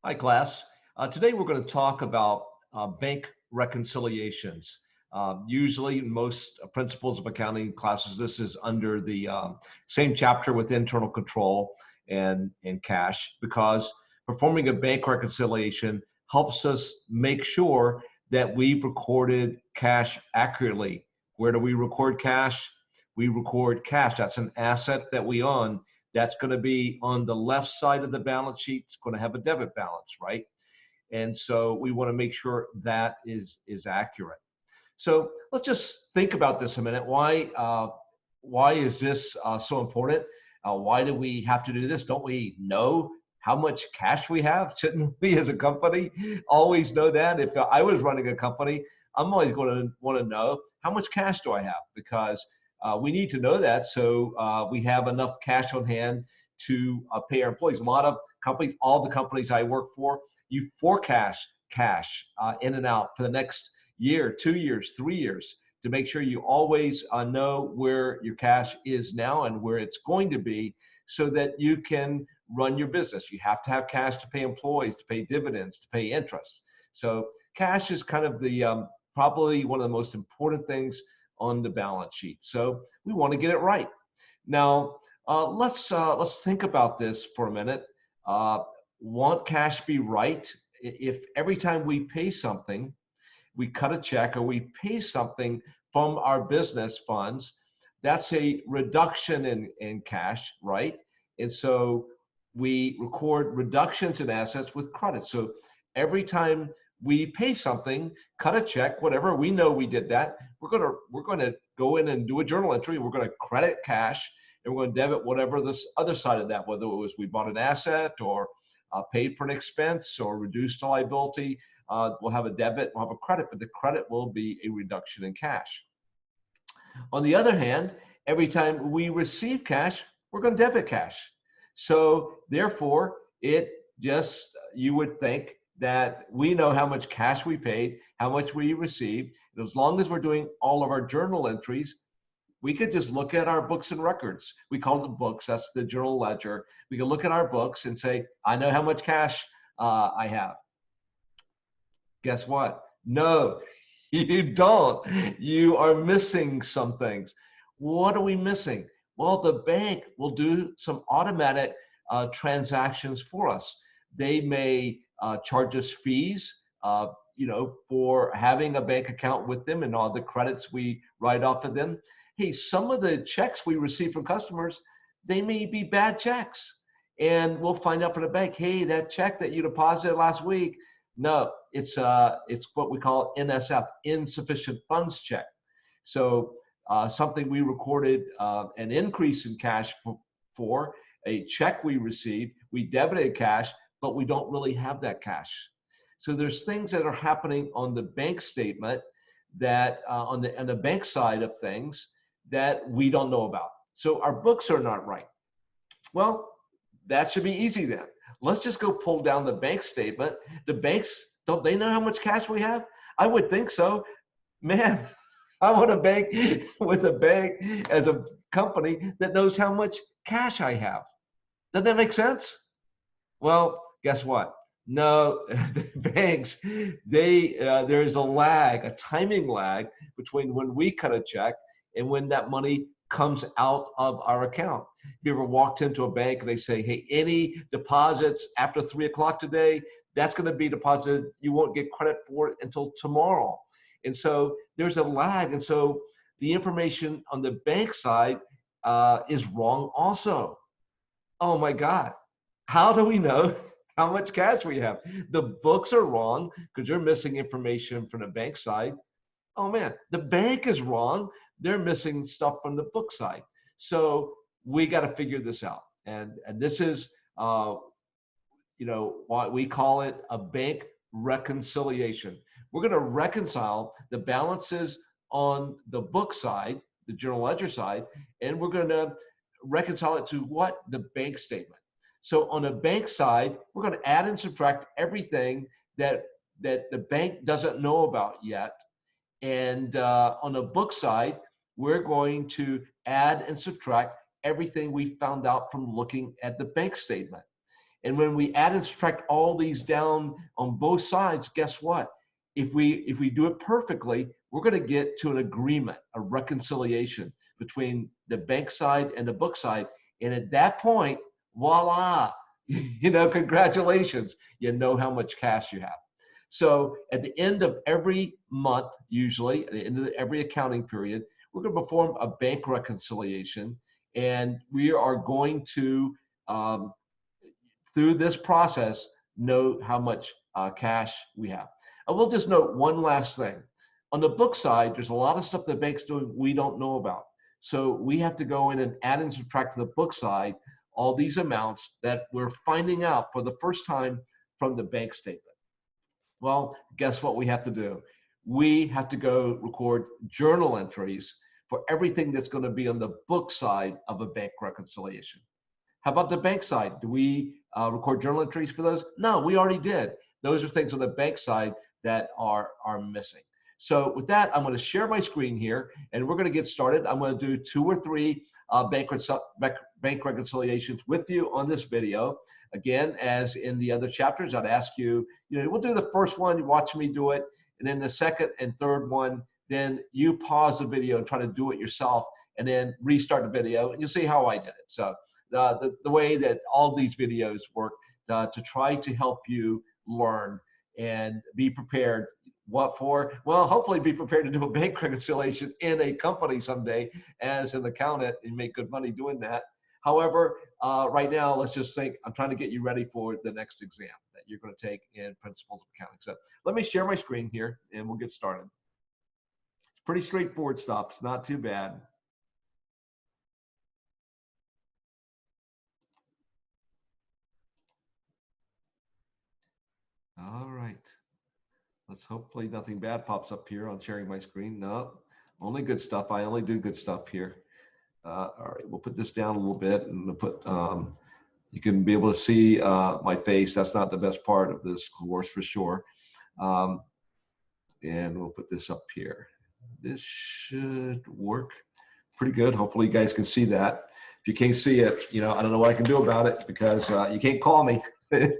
Hi, class. Today we're going to talk about bank reconciliations. Usually, in most principles of accounting classes, this is under the same chapter with internal control and cash, because performing a bank reconciliation helps us make sure that we've recorded cash accurately. Where do we record cash? We record cash. That's an asset that we own. That's going to be on the left side of the balance sheet. It's going to have a debit balance, right? And so we want to make sure that is accurate. So let's just think about this a minute. Why is this so important? Why do we have to do this? Don't we know how much cash we have? Shouldn't we, as a company, always know that? If I was running a company, I'm always going to want to know how much cash do I have, because we need to know that so we have enough cash on hand to pay our employees. A lot of companies, all the companies I work for, you forecast cash in and out for the next year, 2 years, 3 years, to make sure you always know where your cash is now and where it's going to be, so that you can run your business. You have to have cash to pay employees, to pay dividends, to pay interest. So cash is kind of the probably one of the most important things on the balance sheet. So we want to get it right. Now, let's think about this for a minute. Uh, want cash be right? If every time we pay something, we cut a check or we pay something from our business funds, that's a reduction in cash, right? And so we record reductions in assets with credit. So every time we pay something, cut a check, whatever, we know we did that. We're gonna go in and do a journal entry. We're gonna credit cash, and we're gonna debit whatever this other side of that, whether it was we bought an asset or paid for an expense or reduced a liability. We'll have a debit, we'll have a credit, but the credit will be a reduction in cash. On the other hand, every time we receive cash, we're going to debit cash. So therefore, it just, you would think that we know how much cash we paid, how much we received. And as long as we're doing all of our journal entries, we could just look at our books and records. We call them books, that's the journal ledger. We can look at our books and say, I know how much cash I have. Guess what? No, you don't. You are missing some things. What are we missing? Well, the bank will do some automatic transactions for us. They may charge us fees, for having a bank account with them and all the credits we write off of them. Hey, some of the checks we receive from customers, they may be bad checks. And we'll find out from the bank, hey, that check that you deposited last week, no, it's what we call NSF, insufficient funds check. So something we recorded an increase in cash for a check we received, we debited cash, but we don't really have that cash. So there's things that are happening on the bank statement that on the bank side of things that we don't know about. So our books are not right. Well, that should be easy then. Let's just go pull down the bank statement. The banks, don't they know how much cash we have? I would think so. Man, I want a bank with a bank as a company that knows how much cash I have. Doesn't that make sense? Well, guess what? No, the banks, there's a lag, a timing lag between when we cut a check and when that money comes out of our account. If you ever walked into a bank and they say, hey, any deposits after 3 o'clock today, that's going to be deposited. You won't get credit for it until tomorrow. And so there's a lag. And so the information on the bank side is wrong also. Oh my God. How do we know how much cash we have? The books are wrong because you're missing information from the bank side. Oh man, the bank is wrong. They're missing stuff from the book side. So we got to figure this out. And this is, what we call it, a bank reconciliation. We're going to reconcile the balances on the book side, the journal ledger side, and we're going to reconcile it to what? The bank statement. So on the bank side, we're going to add and subtract everything that the bank doesn't know about yet. And on the book side, we're going to add and subtract everything we found out from looking at the bank statement. And when we add and subtract all these down on both sides, guess what? If we do it perfectly, we're going to get to an agreement, a reconciliation between the bank side and the book side. And at that point, voila, congratulations, you know how much cash you have. So at the end of every month, usually at the end of every accounting period, we're going to perform a bank reconciliation, and we are going to, through this process, know how much cash we have. I will just note one last thing. On the book side, there's a lot of stuff the bank's doing we don't know about. So we have to go in and add and subtract to the book side all these amounts that we're finding out for the first time from the bank statement. Well, guess what we have to do? We have to go record journal entries for everything that's going to be on the book side of a bank reconciliation. How about the bank side? Do we record journal entries for those? No, we already did. Those are things on the bank side that are missing. So with that, I'm going to share my screen here, and we're going to get started. I'm going to do 2 or 3 bank reconciliations with you on this video. Again, as in the other chapters, I'd ask you, we'll do the first one, you watch me do it, and then the second and third one, then you pause the video and try to do it yourself, and then restart the video, and you'll see how I did it. So the way that all these videos work to try to help you learn and be prepared. What for? Well, hopefully be prepared to do a bank reconciliation in a company someday as an accountant and make good money doing that. However, right now, let's just think, I'm trying to get you ready for the next exam that you're going to take in Principles of Accounting. So let me share my screen here and we'll get started. It's pretty straightforward stuff. It's not too bad. All right. Let's hopefully nothing bad pops up here on sharing my screen. No, only good stuff. I only do good stuff here. All right, we'll put this down a little bit and we'll put, you can be able to see my face. That's not the best part of this course for sure. And we'll put this up here. This should work pretty good. Hopefully you guys can see that. If you can't see it, I don't know what I can do about it because you can't call me.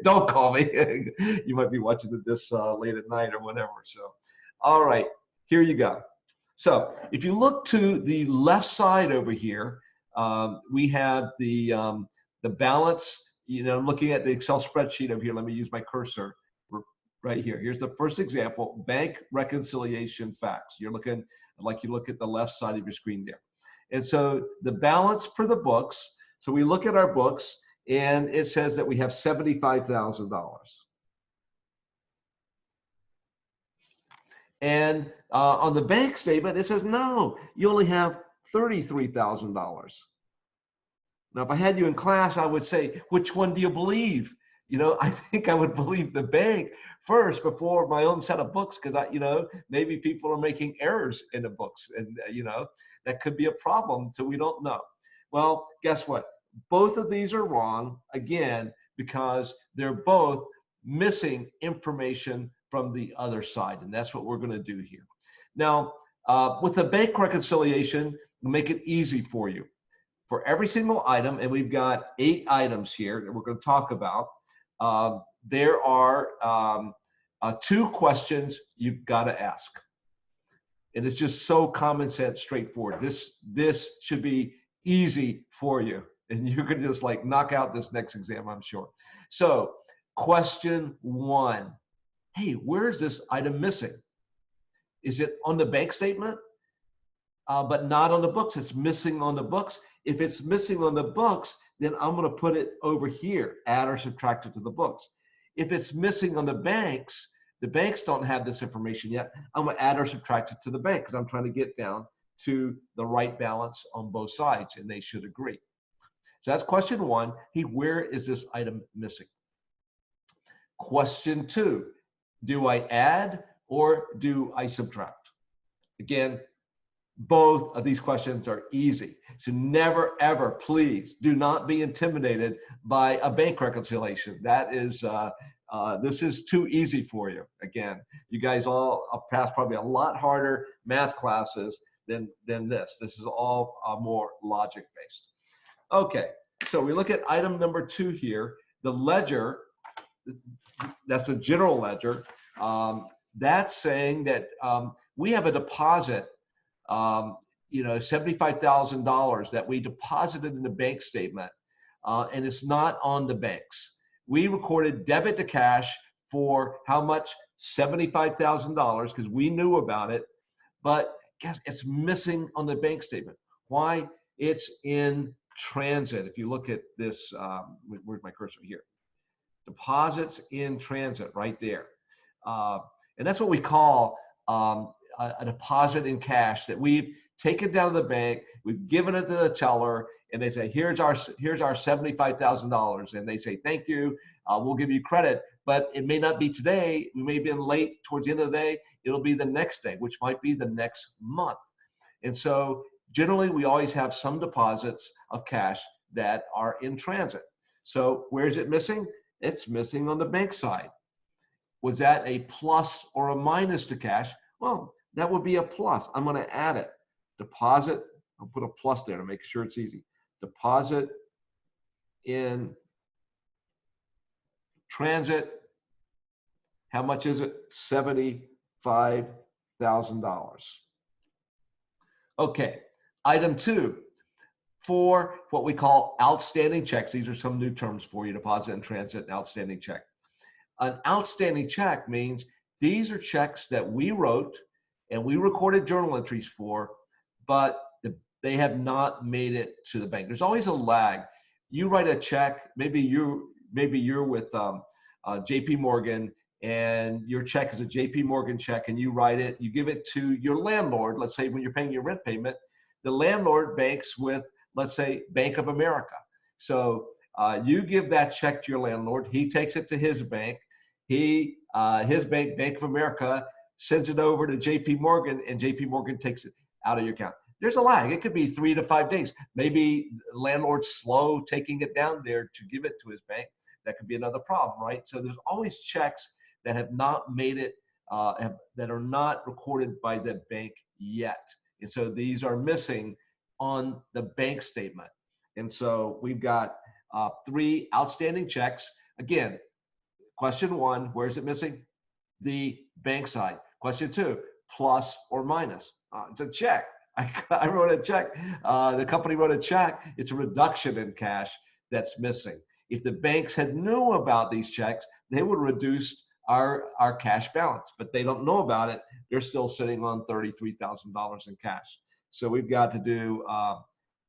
Don't call me. You might be watching this late at night or whatever. So, all right, here you go. So if you look to the left side over here, we have the balance. I'm looking at the Excel spreadsheet over here. Let me use my cursor right here. Here's the first example, bank reconciliation facts. You're looking like you look at the left side of your screen there. And so the balance for the books, so we look at our books, and it says that we have $75,000. And on the bank statement, it says, no, you only have $33,000. Now, if I had you in class, I would say, which one do you believe? I think I would believe the bank first before my own set of books, because maybe people are making errors in the books, and that could be a problem, so we don't know. Well, guess what? Both of these are wrong, again, because they're both missing information from the other side, and that's what we're going to do here. Now, with the bank reconciliation, we'll make it easy for you. For every single item, and we've got 8 items here that we're going to talk about, there are 2 questions you've got to ask. And it's just so common sense, straightforward. This should be easy for you. And you can just like knock out this next exam, I'm sure. So question 1, hey, where is this item missing? Is it on the bank statement, but not on the books? It's missing on the books. If it's missing on the books, then I'm going to put it over here, add or subtract it to the books. If it's missing on the banks don't have this information yet. I'm going to add or subtract it to the bank because I'm trying to get down to the right balance on both sides, and they should agree. So that's question 1. Hey, where is this item missing? Question 2, do I add or do I subtract? Again, both of these questions are easy. So never, ever, please do not be intimidated by a bank reconciliation. That is, this is too easy for you. Again, you guys all passed probably a lot harder math classes than this. This is all more logic based. Okay, so we look at item number 2 here. The ledger, that's a general ledger. That's saying that we have a deposit, $75,000 that we deposited in the bank statement, and it's not on the banks. We recorded debit to cash for how much? $75,000 because we knew about it, but guess it's missing on the bank statement. Why? It's in transit. If you look at this, where's my cursor here? Deposits in transit right there. And that's what we call a deposit in cash that we've taken down to the bank, we've given it to the teller, and they say, here's our $75,000. And they say, thank you, we'll give you credit, but it may not be today. We may have been late towards the end of the day. It'll be the next day, which might be the next month. And so generally, we always have some deposits of cash that are in transit. So where is it missing? It's missing on the bank side. Was that a plus or a minus to cash? Well, that would be a plus. I'm going to add it. Deposit, I'll put a plus there to make sure it's easy. Deposit in transit. How much is it? $75,000. Okay, item 2. For what we call outstanding checks. These are some new terms for you: deposit in transit and outstanding check. An outstanding check means these are checks that we wrote and we recorded journal entries for, but they have not made it to the bank. There's always a lag. You write a check, maybe you're with JP Morgan, and your check is a JP Morgan check, and you write it, you give it to your landlord. Let's say when you're paying your rent payment, the landlord banks with, let's say, Bank of America. So you give that check to your landlord. He takes it to his bank. His bank, Bank of America, sends it over to JP Morgan, and JP Morgan takes it out of your account. There's a lag. It could be 3 to 5 days. Maybe the landlord's slow taking it down there to give it to his bank. That could be another problem, right? So there's always checks that have not made it, that are not recorded by the bank yet. And so these are missing on the bank statement. And so we've got 3 outstanding checks. Again, question 1, where is it missing? The bank side. Question 2, plus or minus? It's a check. I wrote a check. The company wrote a check. It's a reduction in cash that's missing. If the banks had knew about these checks, they would reduce our cash balance, but they don't know about it. They're still sitting on $33,000 in cash. So we've got to do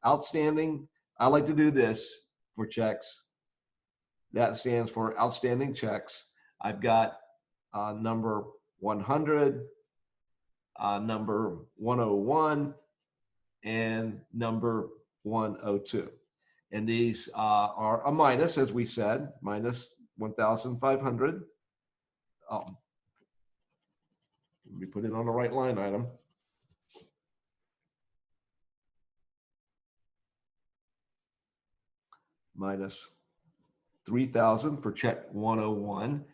outstanding. I like to do this for checks. That stands for outstanding checks. I've got number 100, number 101, and number 102. And these are a minus, as we said, minus 1,500. Let me put it on the right line item. Minus 3,000 for check 101,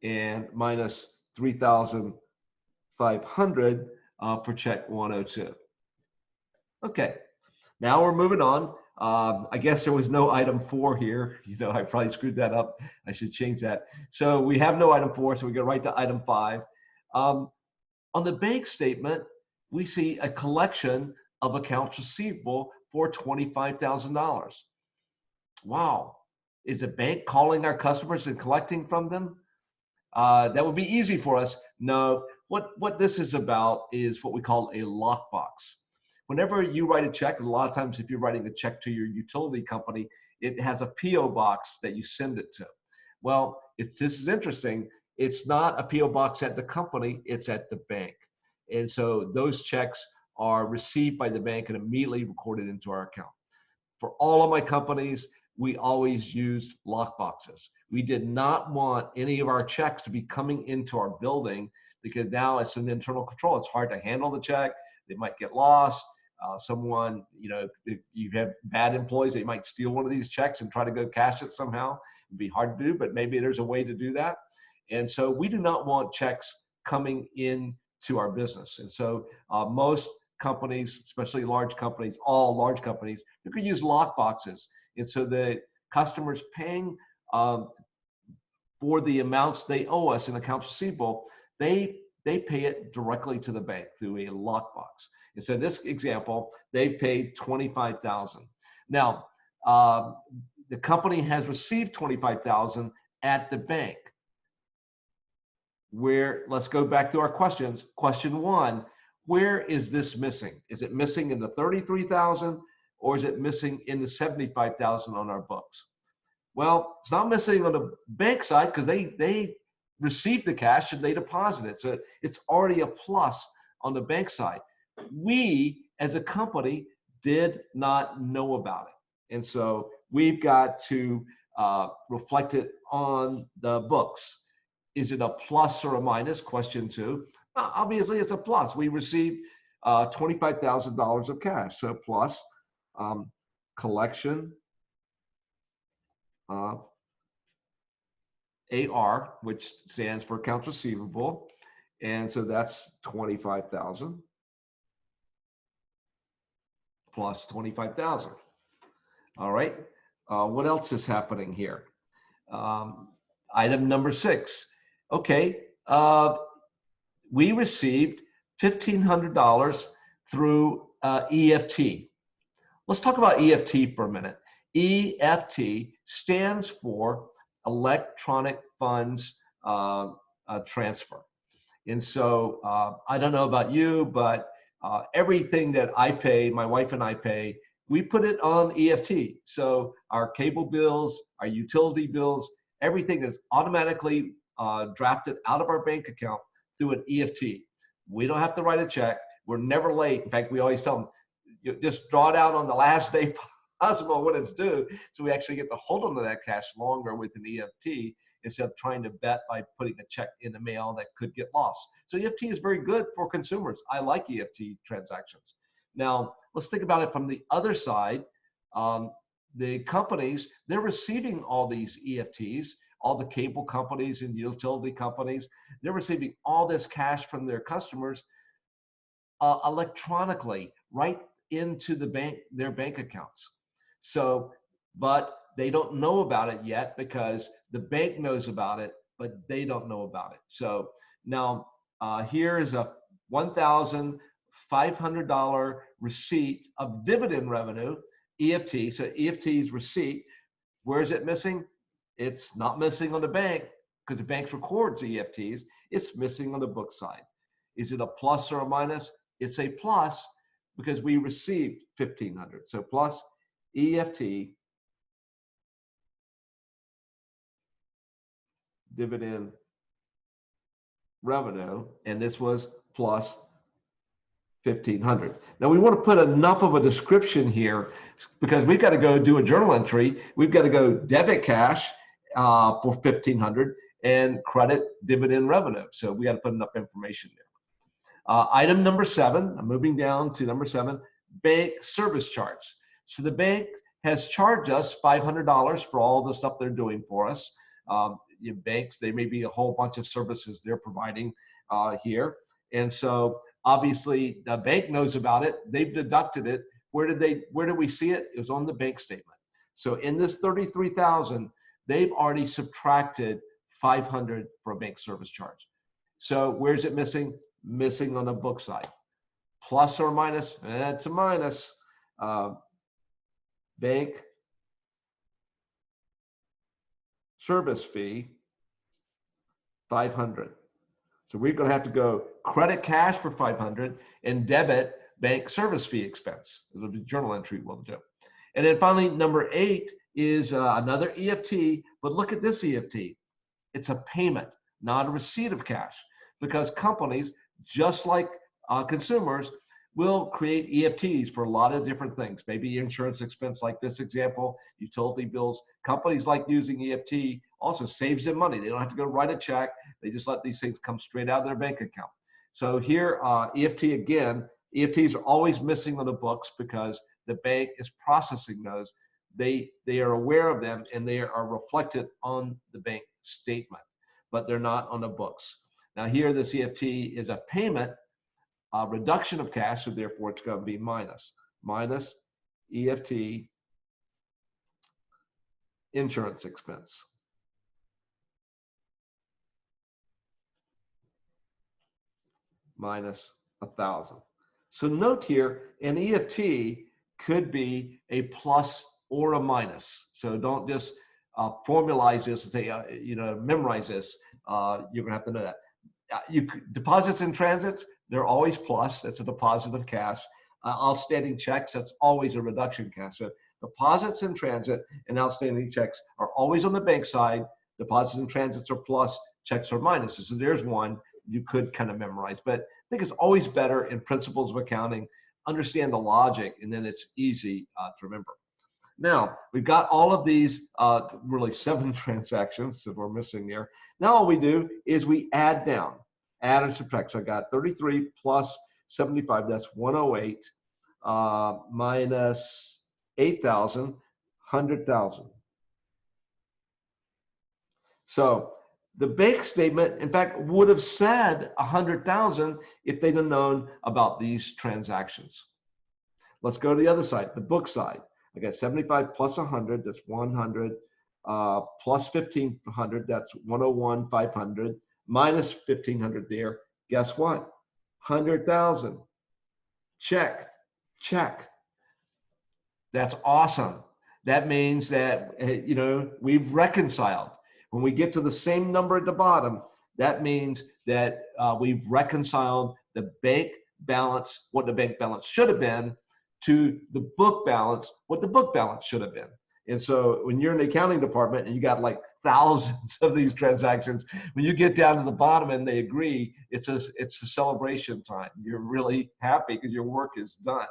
and minus 3,500 for check 102. Okay, now we're moving on. I guess there was no item 4 here. I probably screwed that up. I should change that. So we have no item 4, so we go right to item 5. On the bank statement, we see a collection of accounts receivable for $25,000. Wow. Is the bank calling our customers and collecting from them? That would be easy for us. No, what this is about is what we call a lockbox. Whenever you write a check, a lot of times if you're writing a check to your utility company, it has a P.O. box that you send it to. Well, this is interesting. It's not a P.O. box at the company, it's at the bank. And so those checks are received by the bank and immediately recorded into our account. For all of my companies, we always used lockboxes. We did not want any of our checks to be coming into our building because now it's an internal control. It's hard to handle the check. They might get lost. Someone, if you have bad employees, they might steal one of these checks and try to go cash it somehow. It'd be hard to do, but maybe there's a way to do that. And so we do not want checks coming in to our business. And so most companies, especially large companies, all large companies, you could use lock boxes. And so the customers paying um, for the amounts they owe us in accounts receivable, they pay it directly to the bank through a lockbox. And so in this example, they've paid $25,000. Now, the company has received $25,000 at the bank. Where, let's go back to our questions. Question one, where is this missing? Is it missing in the 33,000 or is it missing in the 75,000 on our books? Well, it's not missing on the bank side because they received the cash and they deposited it. So it's already a plus on the bank side. We, as a company, did not know about it. And so we've got to reflect it on the books. Is it a plus or a minus? Question two. Obviously, it's a plus. We received $25,000 of cash. So plus collection AR, which stands for accounts receivable. And so that's 25,000 plus 25,000. All right. What else is happening here? Item number 6. Okay. We received $1,500 through EFT. Let's talk about EFT for a minute. EFT stands for electronic funds transfer. And so I don't know about you, but everything that I pay, my wife and I pay, we put it on EFT. So our cable bills, our utility bills, everything is automatically drafted out of our bank account through an EFT. We don't have to write a check. We're never late. In fact, we always tell them, you just draw it out on the last day possible when it's due. So we actually get to hold on to that cash longer with an EFT instead of trying to bet by putting a check in the mail that could get lost. So EFT is very good for consumers. I like EFT transactions. Now, let's think about it from the other side. The companies, they're receiving all these EFTs, all the cable companies and utility companies, they're receiving all this cash from their customers electronically right into the bank, their bank accounts. So, but they don't know about it yet because the bank knows about it, but they don't know about it. So now here is a $1,500 receipt of dividend revenue, EFT. So EFT's receipt, where is it missing? It's not missing on the bank because the bank records EFTs. It's missing on the book side. Is it a plus or a minus? It's a plus because we received $1,500. So plus EFT dividend revenue, and this was plus 1,500. Now we want to put enough of a description here because we've got to go do a journal entry. We've got to go debit cash for 1,500 and credit dividend revenue. So we got to put enough information there. Item number 7, I'm moving down to number 7, bank service charge. So the bank has charged us $500 for all the stuff they're doing for us. Banks, there may be a whole bunch of services they're providing here. And so obviously the bank knows about it. They've deducted it. Where did we see it? It was on the bank statement. So in this 33,000, they've already subtracted 500 for a bank service charge. So where's it missing? Missing on the book side. Plus or minus? It's a minus. Bank service fee, 500. So we're going to have to go credit cash for 500 and debit bank service fee expense. It'll be journal entry we'll do. And then finally, number 8 is another EFT, but look at this EFT. It's a payment, not a receipt of cash, because companies, just like consumers, will create EFTs for a lot of different things. Maybe insurance expense like this example, utility bills. Companies like using EFT, also saves them money. They don't have to go write a check. They just let these things come straight out of their bank account. So here, EFT again, EFTs are always missing on the books because the bank is processing those. They are aware of them and they are reflected on the bank statement, but they're not on the books. Now here, this EFT is a payment, reduction of cash, so therefore it's going to be minus EFT insurance expense. minus 1,000. So note here, an EFT could be a plus or a minus. So don't just formalize this and say, memorize this. You're gonna have to know that. Deposits in transits, they're always plus. That's a deposit of cash. Outstanding checks, that's always a reduction cash. So deposits in transit and outstanding checks are always on the bank side. Deposits in transits are plus, checks are minuses. So there's one you could kind of memorize. But I think it's always better in principles of accounting, understand the logic, and then it's easy to remember. Now, we've got all of these, really 7 transactions that we're missing there. Now all we do is we add down, add and subtract. So I got 33 plus 75, that's 108, minus 8,000, 100,000. So the bank statement, in fact, would have said 100,000 if they'd have known about these transactions. Let's go to the other side, the book side. I got 75 plus 100, that's 100, plus 1,500, that's 101, 500, minus 1,500 there. Guess what? 100,000. Check, check. That's awesome. That means that, we've reconciled. When we get to the same number at the bottom, that means that we've reconciled the bank balance, what the bank balance should have been, to the book balance, what the book balance should have been. And so when you're in the accounting department and you got like thousands of these transactions, when you get down to the bottom and they agree, it's a celebration time. You're really happy because your work is done.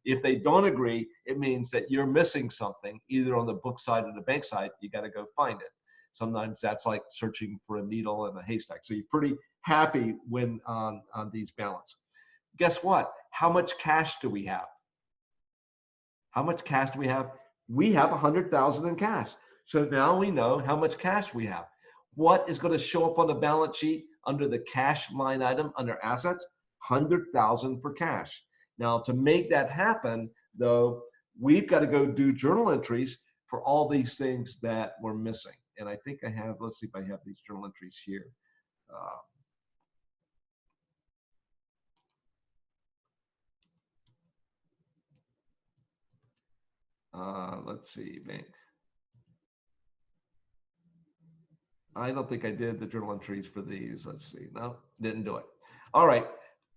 If they don't agree, it means that you're missing something, either on the book side or the bank side. You got to go find it. Sometimes that's like searching for a needle in a haystack. So you're pretty happy when on these balance. Guess what? How much cash do we have? How much cash do we have? We have 100,000 in cash. So now we know how much cash we have. What is going to show up on the balance sheet under the cash line item under assets? 100,000 for cash. Now to make that happen, though, we've got to go do journal entries for all these things that we're missing. And I think I have, let's see if I have these journal entries here. Let's see, bank. I don't think I did the journal entries for these. Let's see. No, didn't do it. All right,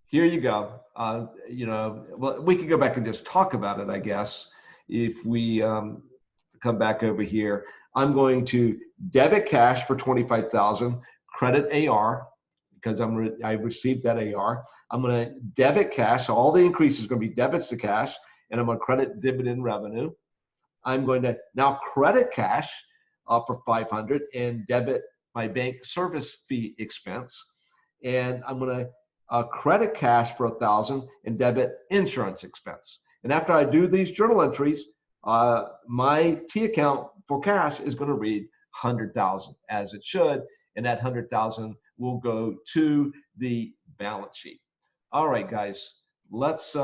here you go. Well, we could go back and just talk about it, I guess. If we come back over here, I'm going to debit cash for 25,000, credit AR because I received that AR. I'm going to debit cash. So all the increase is going to be debits to cash, and I'm going to credit dividend revenue. I'm going to now credit cash for 500 and debit my bank service fee expense. And I'm going to credit cash for 1,000 and debit insurance expense. And after I do these journal entries, my T account for cash is going to read 100,000 as it should, and that 100,000 will go to the balance sheet. All right, guys, let's.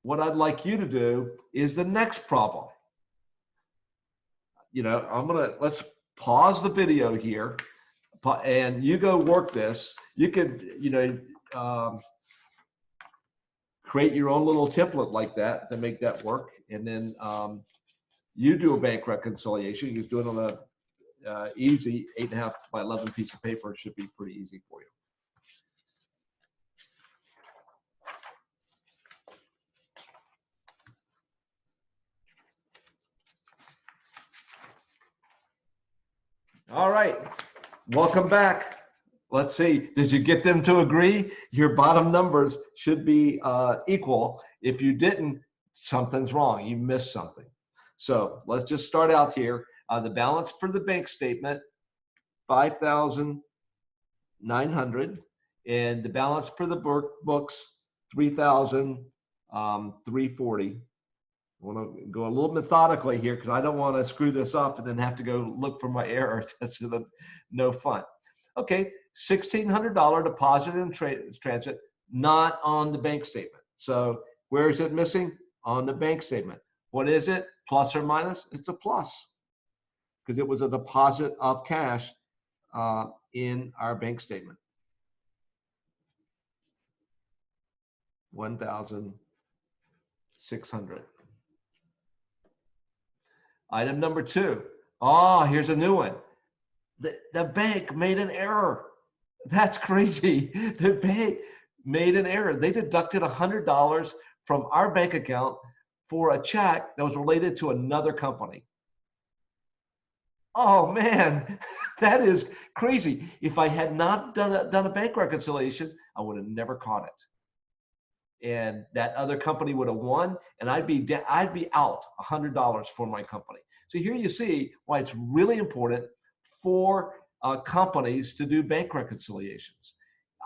What I'd like you to do is the next problem. Let's pause the video here, and you go work this. You could, create your own little template like that to make that work, and then you do a bank reconciliation. You do it on a easy 8.5 by 11 piece of paper. It should be pretty easy for you. All right, welcome back. Let's see, did you get them to agree? Your bottom numbers should be equal. If you didn't, something's wrong, you missed something. So let's just start out here. The balance for the bank statement, 5,900, and the balance for the books, 3,340. I want to go a little methodically here because I don't want to screw this up and then have to go look for my error. That's no fun. Okay, $1,600 deposit in transit, not on the bank statement. So where is it missing? On the bank statement. What is it? Plus or minus? It's a plus because it was a deposit of cash in our bank statement. 1,600. Item number 2. Oh, here's a new one. The bank made an error. That's crazy. The bank made an error. They deducted $100 from our bank account for a check that was related to another company. Oh man, that is crazy. If I had not done a bank reconciliation, I would have never caught it. And that other company would have won, and I'd be out $100 for my company. So here you see why it's really important for companies to do bank reconciliations.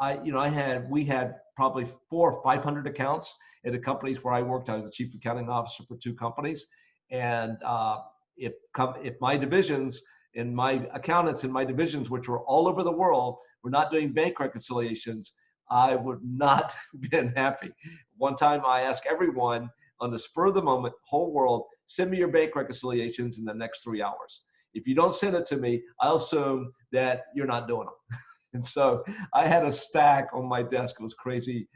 We had probably 400 or 500 accounts at the companies where I worked. I was the chief accounting officer for 2 companies, and if my divisions and my accountants in my divisions, which were all over the world, were not doing bank reconciliations, I would not have been happy. One time I asked everyone on the spur of the moment, whole world, send me your bank reconciliations in the next 3 hours. If you don't send it to me, I'll assume that you're not doing them. And so I had a stack on my desk. It was crazy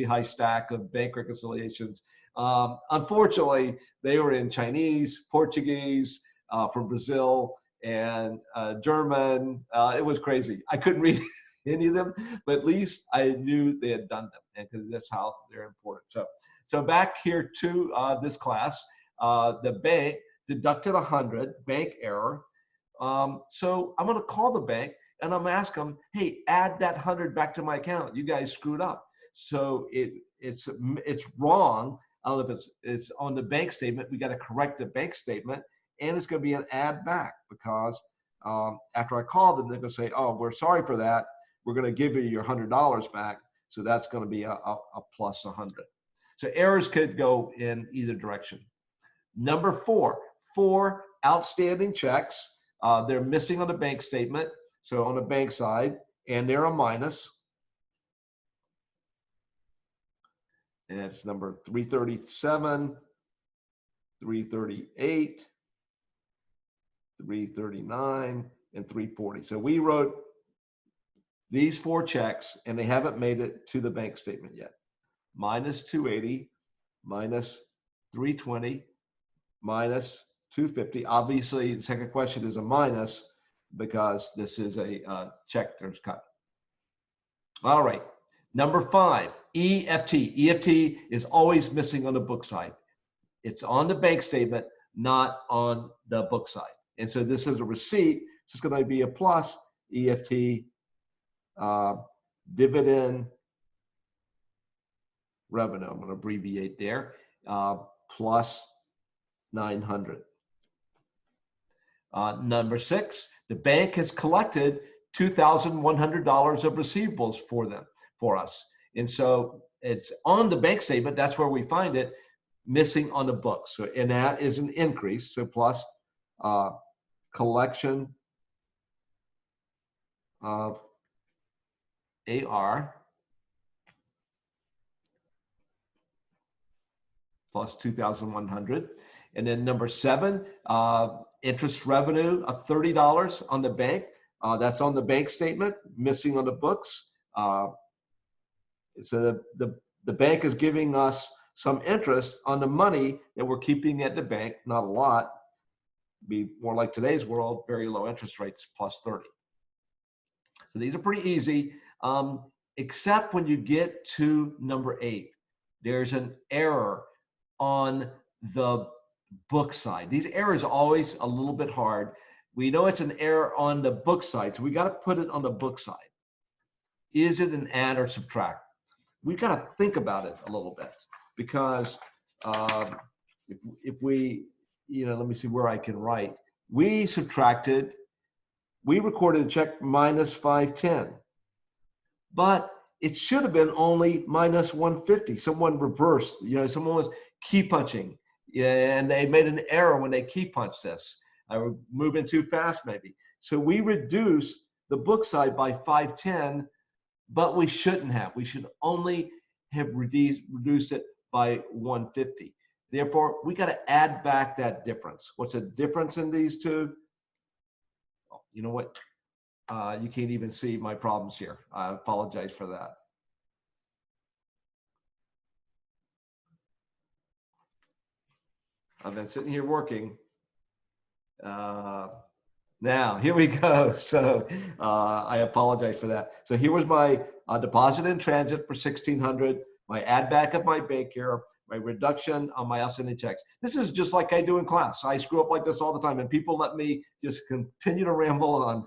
high stack of bank reconciliations. Unfortunately, they were in Chinese, Portuguese, from Brazil, and German. It was crazy. I couldn't read any of them, but at least I knew they had done them, and because that's how they're important. So back here to this class, the bank deducted 100, bank error. So I'm going to call the bank and I'm going to ask them, hey, add that 100 back to my account. You guys screwed up. So it's wrong. I don't know if it's on the bank statement. We got to correct the bank statement, and it's going to be an add back because after I call them, they're going to say, oh, we're sorry for that. We're going to give you your $100 back. So that's going to be a plus 100. So errors could go in either direction. Number 4 outstanding checks. They're missing on the bank statement. So on the bank side, and they're a minus. And it's number 337, 338, 339, and 340. So we wrote these 4 checks, and they haven't made it to the bank statement yet. Minus 280, minus 320, minus 250. Obviously, the second question is a minus because this is a check there's cut. All right. Number 5, EFT. EFT is always missing on the book side. It's on the bank statement, not on the book side. And so this is a receipt. So it's going to be a plus EFT dividend revenue. I'm going to abbreviate there, plus 900. Number 6, the bank has collected $2,100 of receivables for us. And so it's on the bank statement. That's where we find it, missing on the books. So, and that is an increase. So plus collection of AR plus 2,100. And then number 7, interest revenue of $30 on the bank. That's on the bank statement, missing on the books. So the bank is giving us some interest on the money that we're keeping at the bank, not a lot. Be more like today's world, very low interest rates, plus 30. So these are pretty easy, except when you get to number 8. There's an error on the book side. These errors are always a little bit hard. We know it's an error on the book side, so we got to put it on the book side. Is it an add or subtract? We've got to think about it a little bit because if we, let me see where I can write. We recorded a check minus 510, but it should have been only minus 150. Someone reversed, someone was key punching, and they made an error when they key punched this. I was moving too fast maybe. So we reduced the book side by 510, but we shouldn't have. We should only have reduced it by 150. Therefore, we got to add back that difference. What's the difference in these two? Oh, you know what? You can't even see my problems here. I apologize for that. I've been sitting here working. Now, here we go. So I apologize for that. So here was my deposit in transit for 1,600, my add back of my bank error, my reduction on my outstanding checks. This is just like I do in class. I screw up like this all the time, and people let me just continue to ramble on.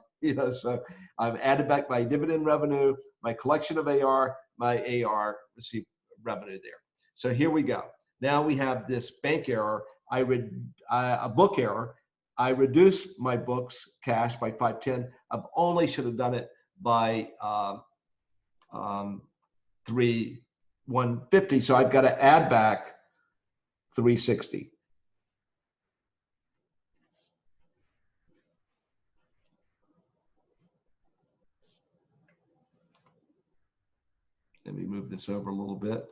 So I've added back my dividend revenue, my collection of AR, my AR receipt revenue there. So here we go. Now we have this bank error, a book error. I reduced my books cash by 510. I only should have done it by 150. So I've got to add back 360. Let me move this over a little bit.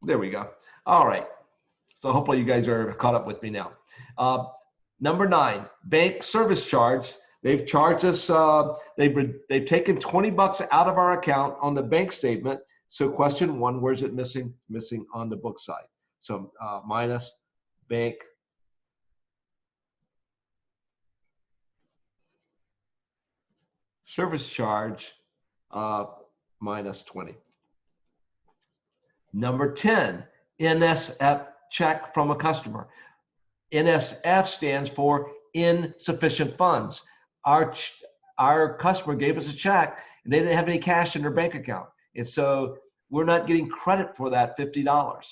There we go. All right. So hopefully you guys are caught up with me now. Number 9, bank service charge. They've charged us, they've taken $20 out of our account on the bank statement. So question 1, where's it missing? Missing on the book side. So minus bank service charge minus 20. Number 10, NSF check from a customer. NSF stands for insufficient funds. Our customer gave us a check and they didn't have any cash in their bank account. And so we're not getting credit for that $50.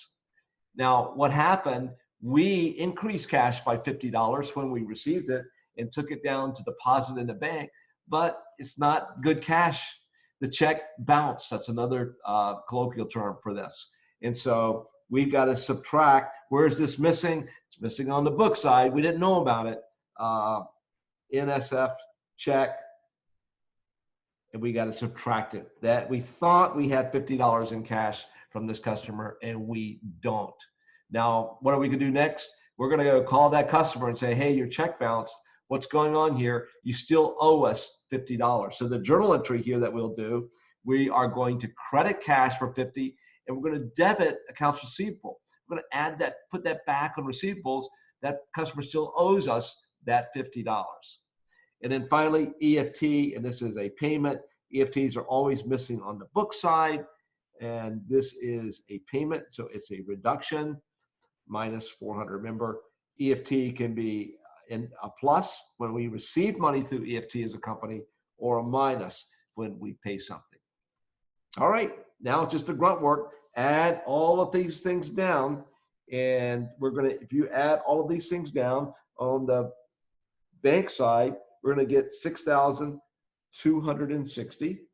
Now, what happened, we increased cash by $50 when we received it and took it down to deposit in the bank, but it's not good cash. The check bounced. That's another colloquial term for this. And so we've got to subtract. Where is this missing? It's missing on the book side. We didn't know about it. NSF check, and we got to subtract it. That we thought we had $50 in cash from this customer, and we don't. Now, what are we going to do next? We're going to go call that customer and say, hey, your check bounced. What's going on here? You still owe us $50. So the journal entry here that we'll do, we are going to credit cash for 50, and we're going to debit accounts receivable. We're going to add that, put that back on receivables. That customer still owes us that $50. And then finally, EFT, and this is a payment. EFTs are always missing on the book side, and this is a payment, so it's a reduction, minus 400. Remember, EFT can be in a plus when we receive money through EFT as a company, or a minus when we pay something. All right, now it's just the grunt work. Add all of these things down, and we're gonna, if you add all of these things down on the bank side, we're gonna get 6,260.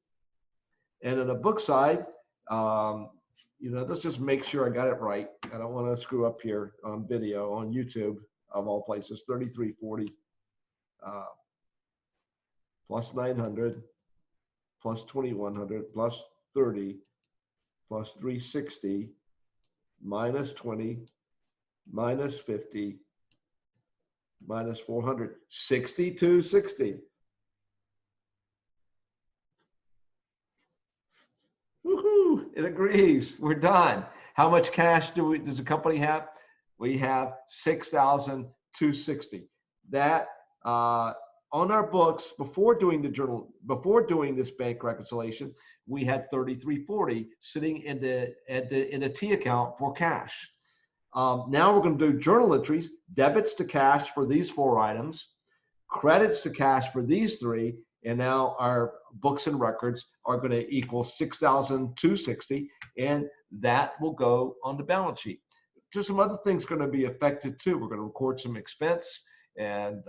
And on the book side, let's just make sure I got it right. I don't want to screw up here on video, on YouTube, of all places. 3340 plus 900 plus 2100 plus 30 plus 360 minus 20 minus 50 minus 400, 6260. Woohoo! It agrees. We're done. How much cash does the company have? We have 6,260. That on our books before doing the journal, before doing this bank reconciliation, we had 3340 sitting in the T account for cash. Now we're going to do journal entries, debits to cash for these 4 items, credits to cash for these 3, and now our books and records are going to equal 6,260, and that will go on the balance sheet. There's some other things going to be affected too. We're going to record some expense and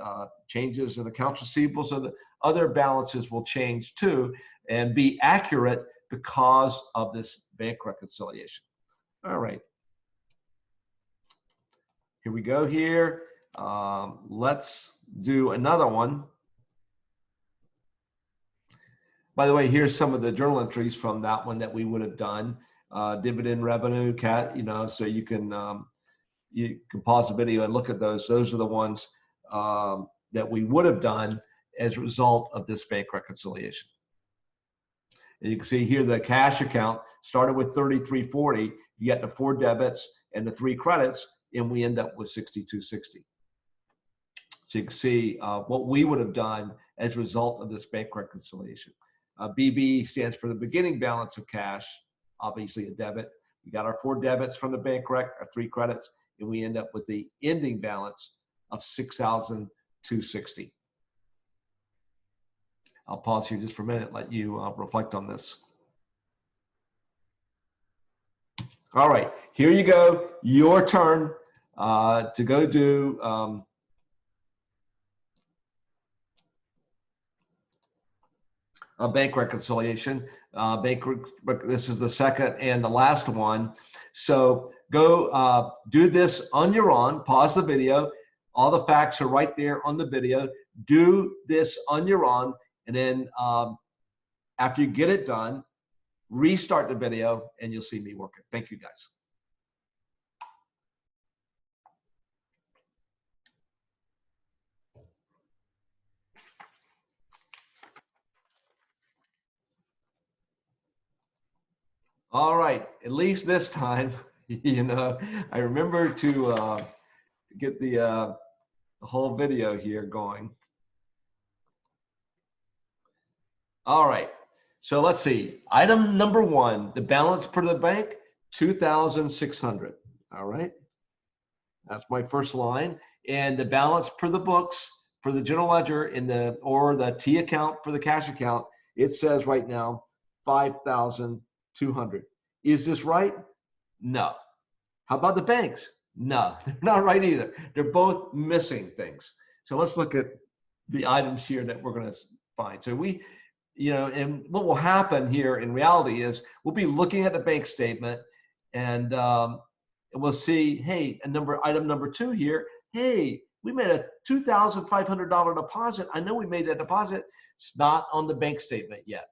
changes in accounts receivable, so the other balances will change too and be accurate because of this bank reconciliation. All right. Here we go here. Let's do another one. By the way, here's some of the journal entries from that one that we would have done. Dividend revenue, so you can pause the video and look at those. Those are the ones that we would have done as a result of this bank reconciliation. And you can see here the cash account started with 3340, You get the 4 debits and the 3 credits, and we end up with 6260. So you can see what we would have done as a result of this bank reconciliation. BB stands for the beginning balance of cash, obviously a debit. We got our 4 debits from the bank rec, our 3 credits, and we end up with the ending balance of 6,260. I'll pause here just for a minute, let you reflect on this. All right, here you go. Your turn to go do a bank reconciliation. This is the second and the last one. So go do this on your own. Pause the video. All the facts are right there on the video. Do this on your own, and then after you get it done, restart the video, and you'll see me working. Thank you, guys. All right, at least this time, you know, I remember to get the whole video here going. All right, so let's see. Item number 1, the balance per the bank, 2,600. All right, that's my first line. And the balance per the books for the general ledger in the or the T account for the cash account, it says right now 5,200. Is this right? No. How about the banks? No, they're not right either. They're both missing things. So let's look at the items here that we're going to find. So we, you know, and what will happen here in reality is we'll be looking at the bank statement, and we'll see, hey, item number 2 here. Hey, we made a $2,500 deposit. I know we made that deposit. It's not on the bank statement yet.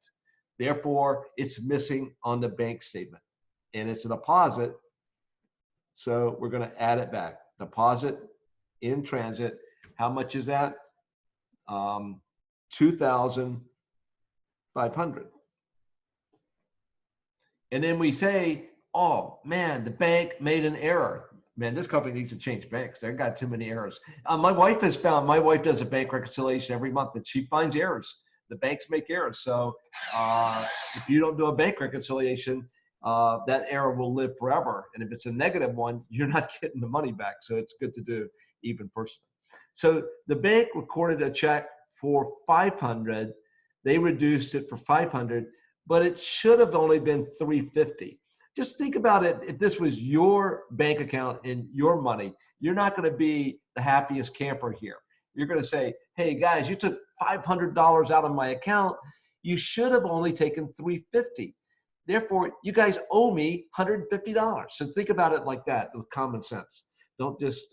Therefore, it's missing on the bank statement, and it's a deposit. So we're going to add it back. Deposit in transit. How much is that? 2,500. And then we say, oh man, the bank made an error. Man, this company needs to change banks. They've got too many errors. My wife has found, my wife does a bank reconciliation every month, and she finds errors. The banks make errors. So if you don't do a bank reconciliation, that error will live forever. And if it's a negative one, you're not getting the money back. So it's good to do even personally. So the bank recorded a check for 500. They reduced it for 500, but it should have only been 350. Just think about it. If this was your bank account and your money, you're not going to be the happiest camper here. You're going to say, hey guys, you took $500 out of my account. You should have only taken 350. Therefore, you guys owe me $150. So think about it like that with common sense. Don't just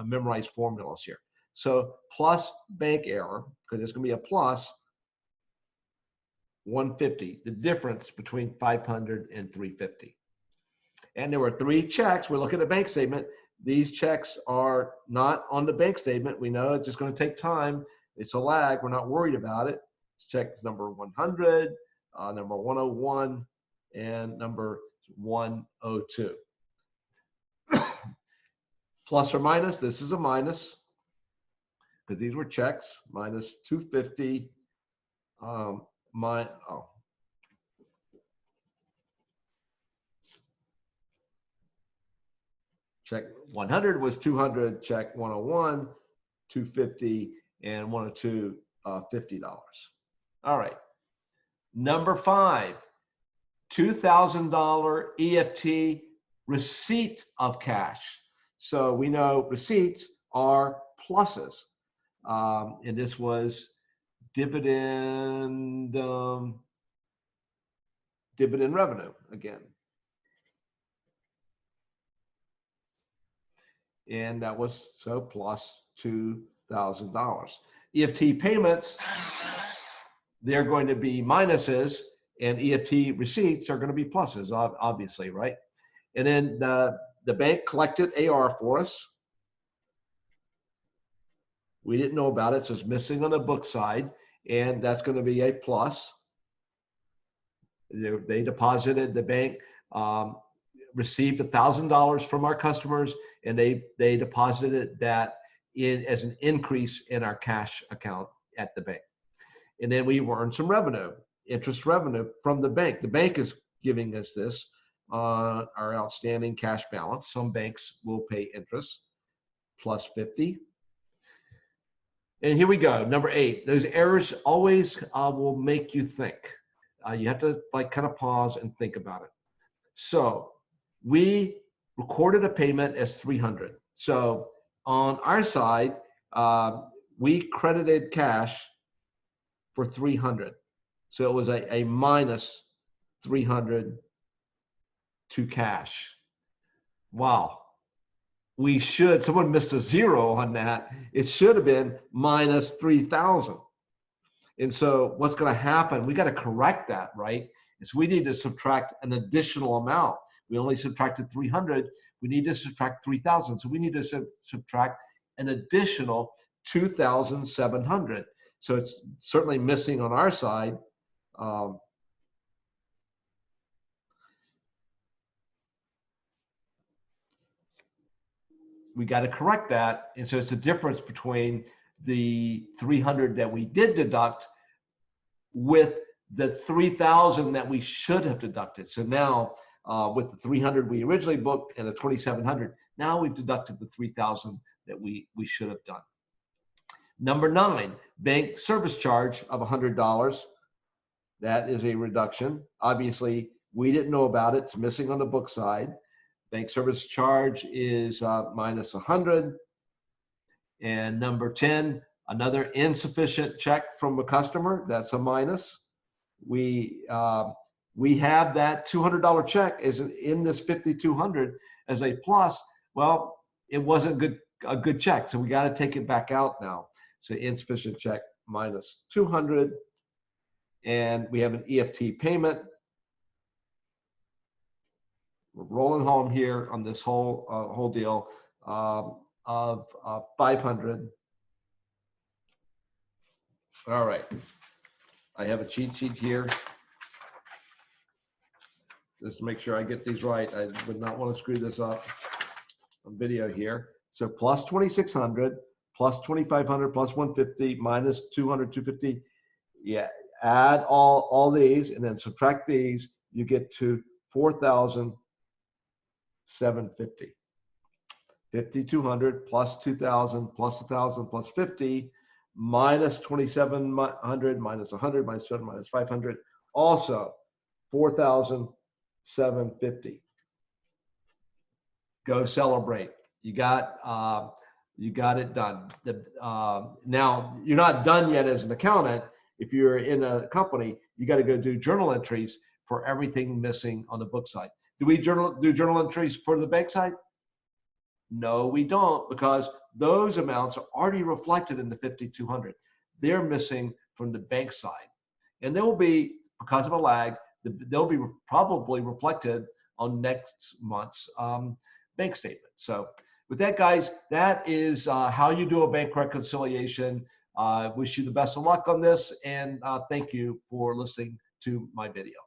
memorize formulas here. So plus bank error, because it's going to be a plus 150, the difference between 500 and 350. And there were 3 checks. We're looking at the bank statement. These checks are not on the bank statement. We know it's just going to take time. It's a lag. We're not worried about it. It's check number 100, number 101, and number 102. Plus or minus, this is a minus, because these were checks, minus 250. Check 100 was 200, check 101, 250, and 102, $50. All right. Number 5, $2,000 EFT receipt of cash. So we know receipts are pluses. And this was dividend revenue again. And that was so plus $2,000. EFT payments, they're going to be minuses, and EFT receipts are going to be pluses, obviously, right? And then the bank collected AR for us. We didn't know about it, so it's missing on the book side, and that's going to be a plus. They deposited, the bank received $1,000 from our customers, and they deposited that in as an increase in our cash account at the bank. And then we earned some revenue, interest revenue from the bank. The bank is giving us this on our outstanding cash balance. Some banks will pay interest plus 50. And here we go, number 8. Those errors always will make you think. You have to like kind of pause and think about it. So we recorded a payment as 300. So on our side, we credited cash for 300. So it was a minus 300 to cash. Wow. We should, someone missed a 0 on that. It should have been minus 3,000. And so what's going to happen? We got to correct that, right? Is we need to subtract an additional amount. We only subtracted 300. We need to subtract 3,000. So we need to subtract an additional 2,700. So it's certainly missing on our side. We got to correct that. And so it's the difference between the 300 that we did deduct with the 3,000 that we should have deducted. So now with the 300 we originally booked and the 2,700, now we've deducted the 3,000 that we should have done. Number 9, bank service charge of $100. That is a reduction. Obviously, we didn't know about it. It's missing on the book side. Bank service charge is minus 100. And number 10, another insufficient check from a customer. That's a minus. We have that $200 check is in this 5,200 as a plus. Well, it wasn't a good check, so we got to take it back out now. So insufficient check minus 200, and we have an EFT payment. We're rolling home here on this whole deal of 500. All right, I have a cheat sheet here just to make sure I get these right. I would not want to screw this up on video here. So plus 2,600, plus 2,500, plus 150, minus 200, 250. Yeah, add all these and then subtract these. You get to 4,750. 5,200 plus 2,000 plus 1,000 plus 50 minus 2,700 minus 100 minus 200 minus 500. Also 4,750. Go celebrate. You got it done. Now you're not done yet as an accountant. If you're in a company, you got to go do journal entries for everything missing on the book side. Do we do journal entries for the bank side? No, we don't, because those amounts are already reflected in the 5,200. They're missing from the bank side, and they will be, because of a lag, they'll be probably reflected on next month's bank statement. So with that, guys, that is how you do a bank reconciliation. Wish you the best of luck on this, and thank you for listening to my video.